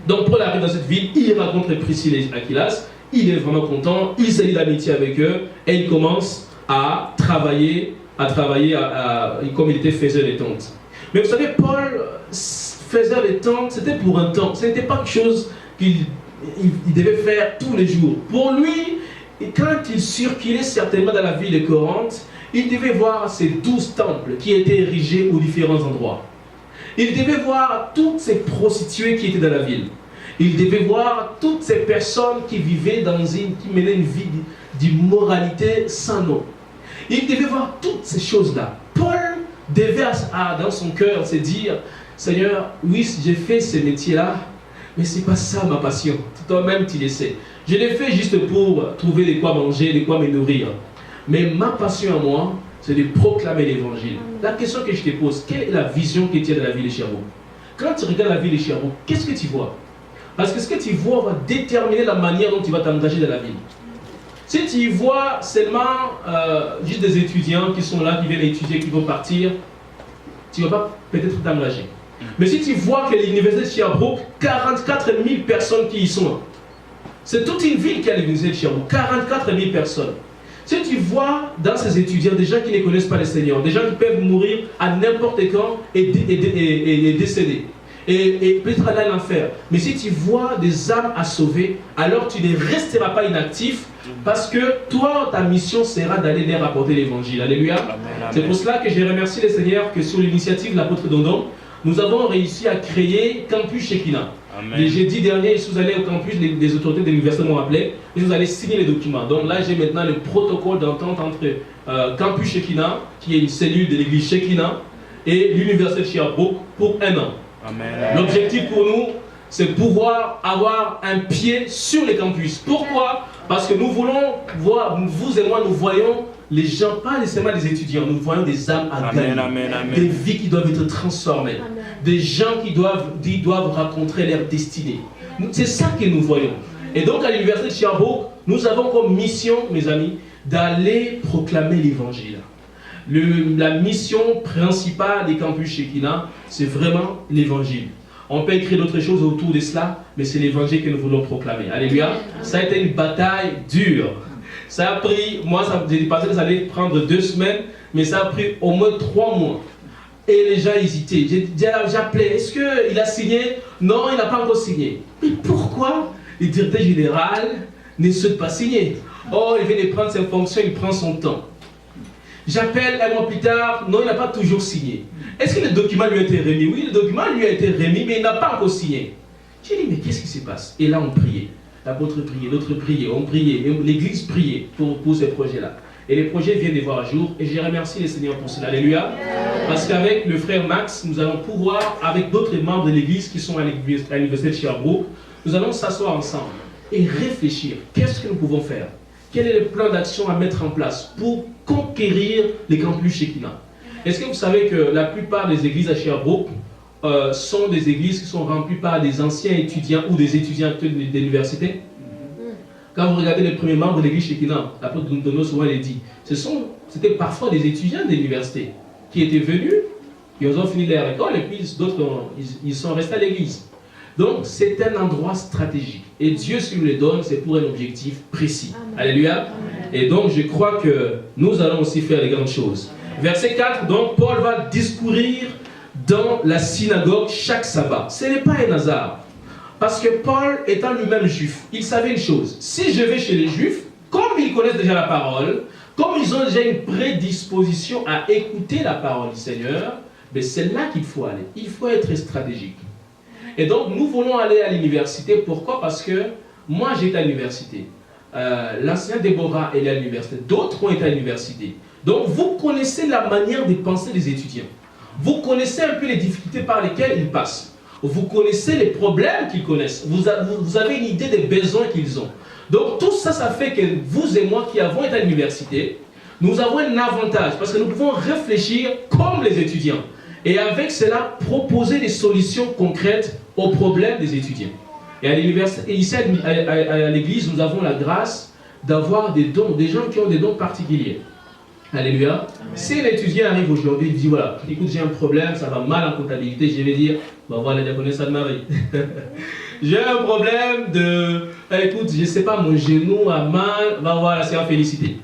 Donc Paul arrive dans cette ville, il rencontre Priscille et Aquilas, il est vraiment content, il s'allie d'amitié avec eux et il commence à travailler comme il était faiseur des tentes. Mais vous savez, Paul, faiseur des tentes, c'était pour un temps, ce n'était pas quelque chose qu'il devait faire tous les jours. Pour lui, quand il circulait certainement dans la ville de Corinthe, il devait voir ces 12 temples qui étaient érigés aux différents endroits. Il devait voir toutes ces prostituées qui étaient dans la ville. Il devait voir toutes ces personnes qui vivaient qui menaient une vie d'immoralité sans nom. Il devait voir toutes ces choses-là. Paul devait, dans son cœur, se dire, Seigneur, oui, j'ai fait ce métier-là, mais ce n'est pas ça ma passion. Toi-même, tu le sais. Je l'ai fait juste pour trouver de quoi manger, de quoi me nourrir. Mais ma passion à moi, c'est de proclamer l'évangile. La question que je te pose, quelle est la vision que tu as de la ville de Sherbrooke? Quand tu regardes la ville de Sherbrooke, qu'est-ce que tu vois? Parce que ce que tu vois va déterminer la manière dont tu vas t'engager dans la ville. Si tu y vois seulement juste des étudiants qui sont là, qui viennent étudier, qui vont partir, tu ne vas pas peut-être t'engager. Mais si tu vois que l'université de Sherbrooke, 44 000 personnes qui y sont, c'est toute une ville qui a l'université de Sherbrooke, 44 000 personnes. Si tu vois dans ces étudiants des gens qui ne connaissent pas le Seigneur, des gens qui peuvent mourir à n'importe quand et décéder, et peut-être aller à l'enfer. Mais si tu vois des âmes à sauver, alors tu ne resteras pas inactif, parce que toi, ta mission sera d'aller leur apporter l'évangile. Alléluia. C'est pour cela que je remercie le Seigneur que sur l'initiative de l'apôtre Dondon, nous avons réussi à créer Campus Shekinah. Le jeudi dernier, je suis allé au campus, les autorités de l'université m'ont appelé, et je suis allé signer les documents. Donc là, j'ai maintenant le protocole d'entente entre Campus Shekinah, qui est une cellule de l'église Shekinah, et l'université de Sherbrooke pour 1 an. L'objectif pour nous, c'est pouvoir avoir un pied sur les campus. Pourquoi? Parce que nous voulons voir, vous et moi, nous voyons les gens, pas nécessairement des étudiants, nous voyons des âmes à gagner, des vies qui doivent être transformées, des gens qui doivent rencontrer leur destinée. C'est ça que nous voyons. Et donc à l'université de Sherbrooke, nous avons comme mission, mes amis, d'aller proclamer l'évangile. La mission principale des campus Shekinah, c'est vraiment l'évangile. On peut écrire d'autres choses autour de cela, mais c'est l'évangile que nous voulons proclamer. Alléluia. Ça a été une bataille dure. Ça a pris, moi j'ai pensé que ça allait prendre 2 semaines, mais ça a pris au moins 3 mois. Et les gens hésitaient. J'appelais, est-ce qu'il a signé? Non, il n'a pas encore signé. Mais pourquoi le directeur général ne souhaite pas signer? Oh, il vient de prendre ses fonctions, il prend son temps. J'appelle 1 mois plus tard, non, il n'a pas toujours signé. Est-ce que le document lui a été remis? Oui, le document lui a été remis, mais il n'a pas encore signé. J'ai dit, mais qu'est-ce qui se passe? Et là, on priait. L'apôtre priait, l'autre priait, on priait, l'église priait pour ces projets-là. Et les projets viennent de voir un jour, et je remercie les Seigneurs pour cela. Alléluia. Parce qu'avec le frère Max, nous allons pouvoir, avec d'autres membres de l'église qui sont à l'université de Sherbrooke, nous allons s'asseoir ensemble et réfléchir. Qu'est-ce que nous pouvons faire? Quel est le plan d'action à mettre en place pour conquérir les campus Shekinah? Est-ce que vous savez que la plupart des églises à Sherbrooke sont des églises qui sont remplies par des anciens étudiants ou des étudiants d'université? Quand vous regardez les premiers membres de l'église Shekinah, l'apôtre Dono souvent l'a dit, c'était parfois des étudiants de l'université qui étaient venus, ils ont fini leur école et puis d'autres ils sont restés à l'église. Donc c'est un endroit stratégique. Et Dieu, s'il nous le donne, c'est pour un objectif précis. Amen. Alléluia. Amen. Et donc je crois que nous allons aussi faire les grandes choses. Verset 4, donc Paul va discourir dans la synagogue chaque sabbat. Ce n'est pas un hasard. Parce que Paul, étant lui-même juif, il savait une chose. Si je vais chez les juifs, comme ils connaissent déjà la parole, comme ils ont déjà une prédisposition à écouter la parole du Seigneur, ben c'est là qu'il faut aller. Il faut être stratégique. Et donc, nous voulons aller à l'université. Pourquoi? Parce que moi, j'étais à l'université. L'enseignante Déborah, elle est à l'université. D'autres ont été à l'université. Donc, vous connaissez la manière de penser des étudiants. Vous connaissez un peu les difficultés par lesquelles ils passent. Vous connaissez les problèmes qu'ils connaissent. Vous avez une idée des besoins qu'ils ont. Donc, tout ça, ça fait que vous et moi qui avons été à l'université, nous avons un avantage parce que nous pouvons réfléchir comme les étudiants. Et avec cela, proposer des solutions concrètes aux problèmes des étudiants. Et à l'université, et ici à l'église, nous avons la grâce d'avoir des dons, des gens qui ont des dons particuliers. Alléluia. Si un étudiant arrive aujourd'hui, il dit voilà, écoute, j'ai un problème, ça va mal en comptabilité, je vais dire, va voir la diaconesse Anne-Marie. J'ai un problème de, écoute, je ne sais pas, mon genou a mal, va voir la sœur Félicité.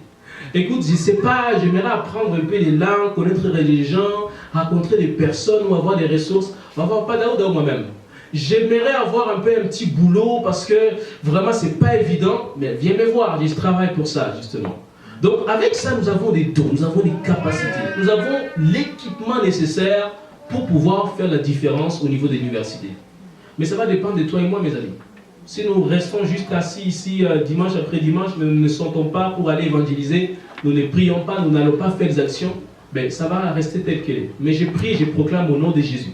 Écoute, je ne sais pas, j'aimerais apprendre un peu les langues, connaître les gens, rencontrer des personnes ou avoir des ressources. Va voir pas Daouda ou moi-même. J'aimerais avoir un peu un petit boulot parce que vraiment c'est pas évident, mais viens me voir, je travaille pour ça justement. Donc avec ça, nous avons des dons, nous avons des capacités, nous avons l'équipement nécessaire pour pouvoir faire la différence au niveau de l'université. Mais ça va dépendre de toi et moi, mes amis. Si nous restons juste assis ici dimanche après dimanche, nous ne sentons pas pour aller évangéliser, nous ne prions pas, nous n'allons pas faire des actions, ben, ça va rester tel qu'elle est. Mais je prie et je proclame au nom de Jésus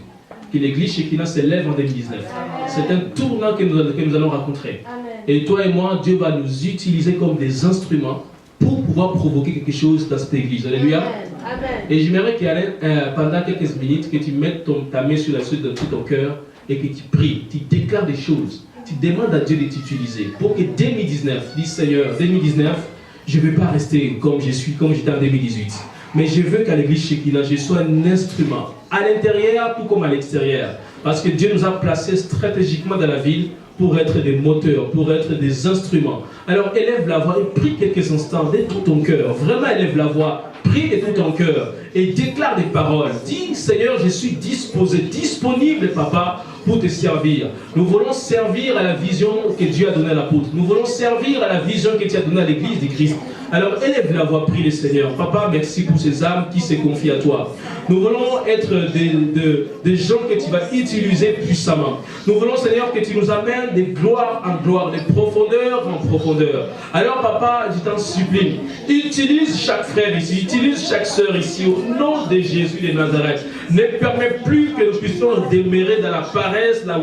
que l'église Shekinah s'élève en 2019. C'est un tournant que nous allons rencontrer. Amen. Et toi et moi, Dieu va nous utiliser comme des instruments pour pouvoir provoquer quelque chose dans cette église. Alléluia. Amen. Et j'aimerais qu'il y ait pendant quelques minutes que tu mettes ta main sur la suite de tout ton cœur et que tu pries, tu déclares des choses. Tu demandes à Dieu de t'utiliser pour que 2019, dis Seigneur, 2019, je ne veux pas rester comme je suis, comme j'étais en 2018. Mais je veux qu'à l'église Shekinah, je sois un instrument, à l'intérieur tout comme à l'extérieur. Parce que Dieu nous a placés stratégiquement dans la ville pour être des moteurs, pour être des instruments. Alors élève la voix et prie quelques instants de tout ton cœur. Vraiment élève la voix, prie de tout ton cœur et déclare des paroles. Dis, Seigneur, je suis disposé, disponible, Papa, pour te servir. Nous voulons servir à la vision que Dieu a donnée à l'apôtre. Nous voulons servir à la vision que tu as donnée à l'église de Christ. Alors élève la voix, prie le Seigneur. Papa, merci pour ces âmes qui se confient à toi. Nous voulons être des gens que tu vas utiliser puissamment. Nous voulons, Seigneur, que tu nous amènes de gloire en gloire, de profondeur en profondeur. Alors Papa, je t'en supplie, utilise chaque frère ici, utilise chaque sœur ici, au nom de Jésus de Nazareth. Ne permets plus que nous puissions demeurer dans la paresse, la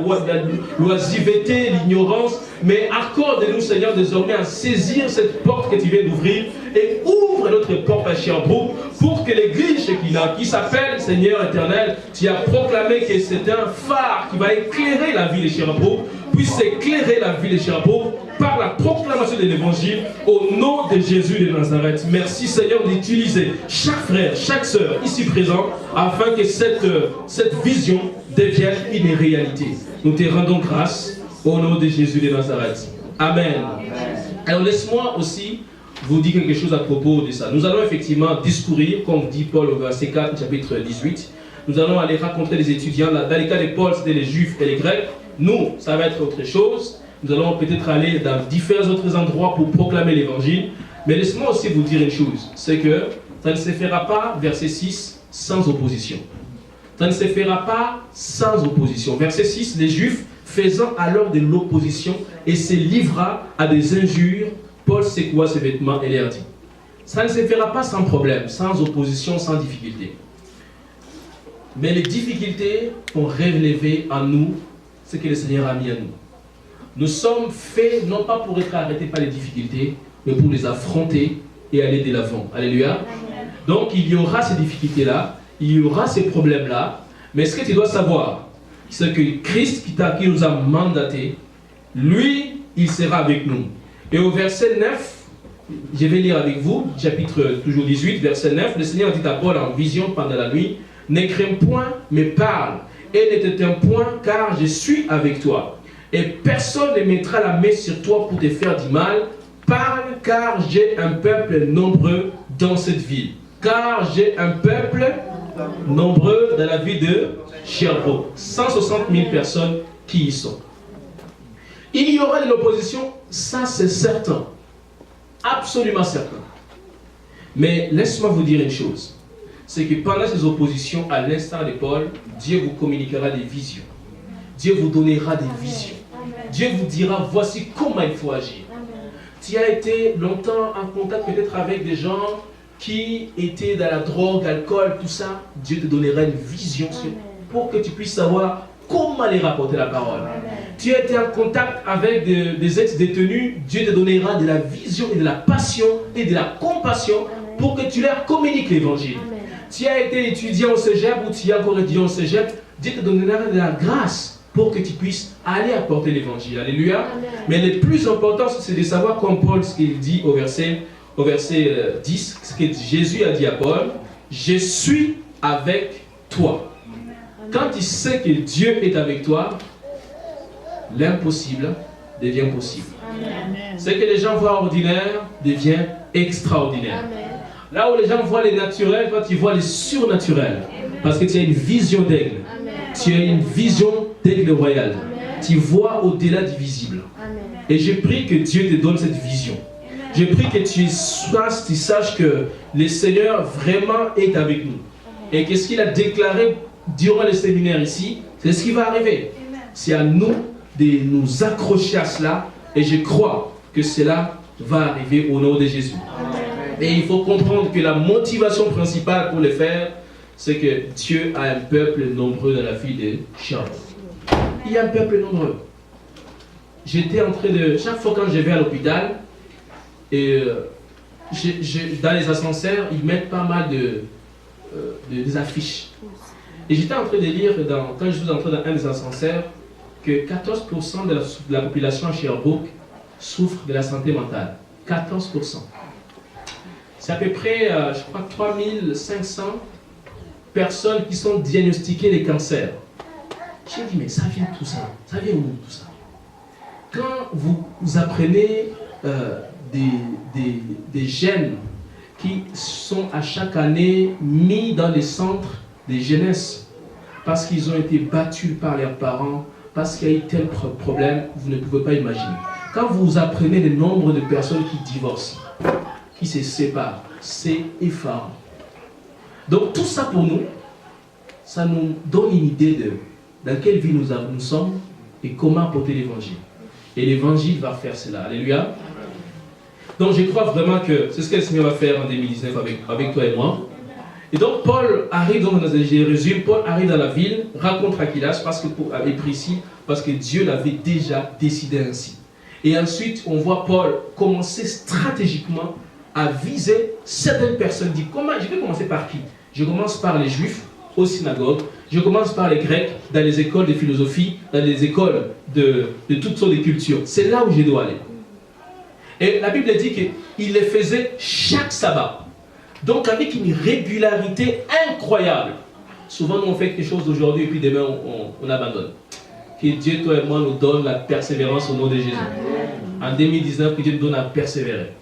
l'oisiveté, l'ignorance, mais accorde-nous, Seigneur, désormais à saisir cette porte que tu viens d'ouvrir et ouvre notre porte à Sherbrooke pour que l'église Shekinah, qui s'appelle Seigneur éternel, tu as proclamé que c'est un phare qui va éclairer la vie de Sherbrooke, puisse éclairer la vie de Sherbrooke par la proclamation de l'évangile au nom de Jésus de Nazareth. Merci Seigneur d'utiliser chaque frère, chaque sœur ici présent afin que cette vision devienne une réalité. Nous te rendons grâce au nom de Jésus de Nazareth. Amen. Alors laisse-moi aussi vous dire quelque chose à propos de ça. Nous allons effectivement discourir, comme dit Paul au verset 4, chapitre 18. Nous allons aller rencontrer les étudiants. Dans les cas de Paul, c'était les Juifs et les Grecs. Nous, ça va être autre chose. Nous allons peut-être aller dans différents autres endroits pour proclamer l'évangile. Mais laissez-moi aussi vous dire une chose. C'est que ça ne se fera pas, verset 6, sans opposition. Ça ne se fera pas sans opposition. Verset 6, les Juifs faisant alors de l'opposition et se livra à des injures, Paul secoua ses vêtements et leur dit. Ça ne se fera pas sans problème, sans opposition, sans difficulté. Mais les difficultés ont révélé en nous ce que le Seigneur a mis en nous. Nous sommes faits non pas pour être arrêtés par les difficultés, mais pour les affronter et aller de l'avant. Alléluia. Donc il y aura ces difficultés-là, il y aura ces problèmes-là, mais ce que tu dois savoir, c'est que Christ qui nous a mandatés, lui, il sera avec nous. Et au verset 9, je vais lire avec vous, chapitre toujours 18, verset 9, le Seigneur dit à Paul en vision pendant la nuit, « Ne crains point, mais parle, et ne t'éteins point, car je suis avec toi. Et personne ne mettra la main sur toi pour te faire du mal. Parle, car j'ai un peuple nombreux dans cette ville. » Car j'ai un peuple nombreux dans la ville de Sherbrooke. 160 000 personnes qui y sont. Il y aura de l'opposition, ça c'est certain. Absolument certain. Mais laisse-moi vous dire une chose. C'est que pendant ces oppositions, à l'instar de Paul, Dieu vous communiquera des visions. Dieu vous donnera des visions. Dieu vous dira, voici comment il faut agir. Tu as été longtemps en contact peut-être avec des gens qui étaient dans la drogue, l'alcool, tout ça. Dieu te donnera une vision pour que tu puisses savoir comment les rapporter la parole. Tu as été en contact avec des ex-détenus, Dieu te donnera de la vision et de la passion et de la compassion pour que tu leur communiques l'évangile. Tu as été étudiant au cégep ou tu es encore étudiant au cégep, Dieu te donnera de la grâce pour que tu puisses aller apporter l'évangile. Alléluia. Mais le plus important, c'est de savoir, comme Paul, ce qu'il dit au verset 10, ce que Jésus a dit à Paul, « Je suis avec toi ». Quand tu sais que Dieu est avec toi, l'impossible devient possible. Ce que les gens voient ordinaire devient extraordinaire. Amen. Là où les gens voient les naturels, toi tu vois les surnaturels. Parce que tu as une vision d'aigle. Tu as une vision d'aigle royal. Amen. Tu vois au-delà du visible. Amen. Et je prie que Dieu te donne cette vision. Je prie que tu saches que le Seigneur vraiment est avec nous. Et que ce qu'il a déclaré durant le séminaire ici, c'est ce qui va arriver. C'est à nous de nous accrocher à cela. Et je crois que cela va arriver au nom de Jésus. Amen. Et il faut comprendre que la motivation principale pour le faire, c'est que Dieu a un peuple nombreux dans la vie de Sherbrooke. Il y a un peuple nombreux. J'étais en train de... Chaque fois quand je vais à l'hôpital, et dans les ascenseurs, ils mettent pas mal des affiches. Et j'étais en train de lire, quand je suis entré dans un des ascenseurs, que 14% de la population à Sherbrooke souffre de la santé mentale. 14%. C'est à peu près, je crois, 3500 personnes qui sont diagnostiquées les cancers. J'ai dit, mais ça vient de tout ça? Ça vient où tout ça? quand vous apprenez des jeunes qui sont à chaque année mis dans les centres des jeunesses parce qu'ils ont été battus par leurs parents, parce qu'il y a eu tel problème, vous ne pouvez pas imaginer. Quand vous apprenez le nombre de personnes qui divorcent, qui se séparent, c'est effarant. Donc tout ça pour nous, ça nous donne une idée de dans quelle vie nous sommes et comment apporter l'évangile. Et l'évangile va faire cela. Alléluia. Donc je crois vraiment que c'est ce que le Seigneur va faire en 2019 avec toi et moi. Et donc Paul arrive, donc je résume, Paul arrive dans la ville, rencontre Aquilas et Priscille, parce que Dieu l'avait déjà décidé ainsi. Et ensuite, on voit Paul commencer stratégiquement à viser certaines personnes. Il dit, je vais commencer par qui? Je commence par les Juifs aux synagogues, je commence par les Grecs dans les écoles de philosophie, dans les écoles de toutes sortes de cultures. C'est là où je dois aller. Et la Bible dit qu'il les faisait chaque sabbat. Donc avec une régularité incroyable. Souvent nous on fait quelque chose aujourd'hui et puis demain on abandonne. Que Dieu, toi et moi, nous donne la persévérance au nom de Jésus. En 2019, que Dieu nous donne à persévérer.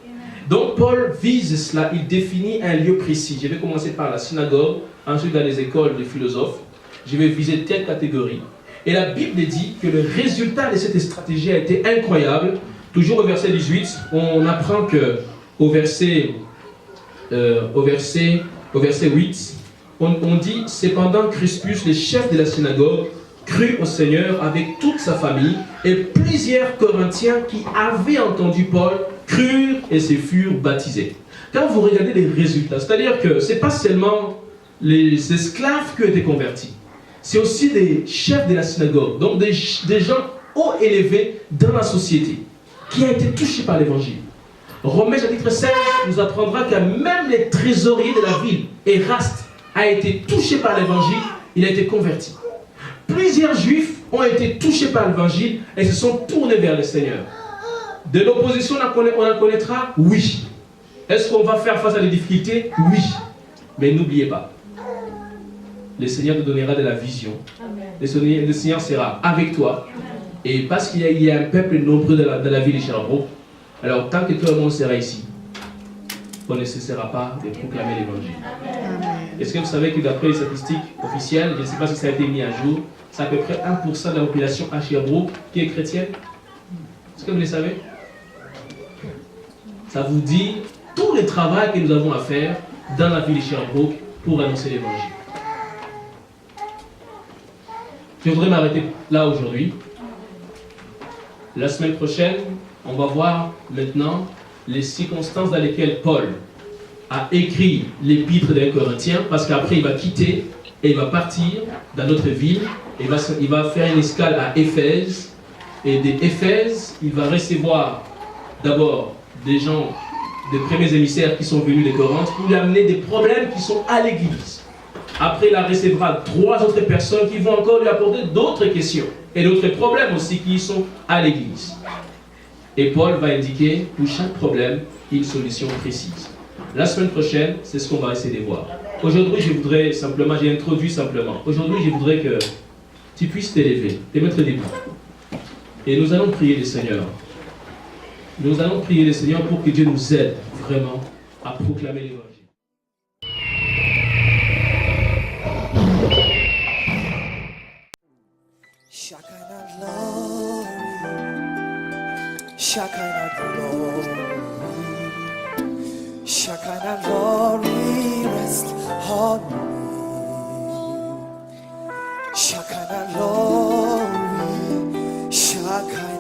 Donc Paul vise cela, il définit un lieu précis. Je vais commencer par la synagogue, ensuite dans les écoles de philosophes. Je vais viser telle catégorie. Et la Bible dit que le résultat de cette stratégie a été incroyable. Toujours au verset 18, on apprend que au verset 8, on dit « Cependant Crispus, le chef de la synagogue, crut au Seigneur avec toute sa famille, et plusieurs Corinthiens qui avaient entendu Paul crurent et se furent baptisés. » Quand vous regardez les résultats, c'est-à-dire que ce n'est pas seulement les esclaves qui ont été convertis, c'est aussi des chefs de la synagogue, donc des gens haut élevés dans la société, qui ont été touchés par l'évangile. Romains chapitre 16 nous apprendra que même les trésoriers de la ville, Éraste, a été touché par l'évangile, il a été converti. Plusieurs juifs ont été touchés par l'évangile et se sont tournés vers le Seigneur. De l'opposition, on en connaîtra? Oui. Est-ce qu'on va faire face à des difficultés? Oui. Mais n'oubliez pas, le Seigneur te donnera de la vision. Le Seigneur sera avec toi. Et parce qu'il y a un peuple nombreux dans la ville de Sherbrooke, alors tant que tout le monde sera ici, on ne cessera pas de proclamer l'évangile. Est-ce que vous savez que d'après les statistiques officielles, je ne sais pas si ça a été mis à jour, c'est à peu près 1% de la population à Sherbrooke qui est chrétienne? Est-ce que vous le savez? Ça vous dit tout le travail que nous avons à faire dans la ville de Sherbrooke pour annoncer l'évangile. Je voudrais m'arrêter là aujourd'hui. La semaine prochaine, on va voir maintenant les circonstances dans lesquelles Paul a écrit l'épître des Corinthiens, parce qu'après il va quitter et il va partir dans notre ville. Il va faire une escale à Éphèse. Et d'Éphèse, il va recevoir d'abord des gens, des premiers émissaires qui sont venus de Corinthe, pour lui amener des problèmes qui sont à l'église. Après, il recevra 3 autres personnes qui vont encore lui apporter d'autres questions et d'autres problèmes aussi qui sont à l'église. Et Paul va indiquer pour chaque problème une solution précise. La semaine prochaine, c'est ce qu'on va essayer de voir. Aujourd'hui, j'ai introduit simplement. Aujourd'hui, je voudrais que tu puisses t'élever, te mettre debout. Et nous allons prier le Seigneur. Nous allons prier le Seigneur pour que Dieu nous aide vraiment à proclamer l'évangile. Shekinah glory, Shekinah glory, Shekinah glory, rest on me. Shekinah glory, Shekinah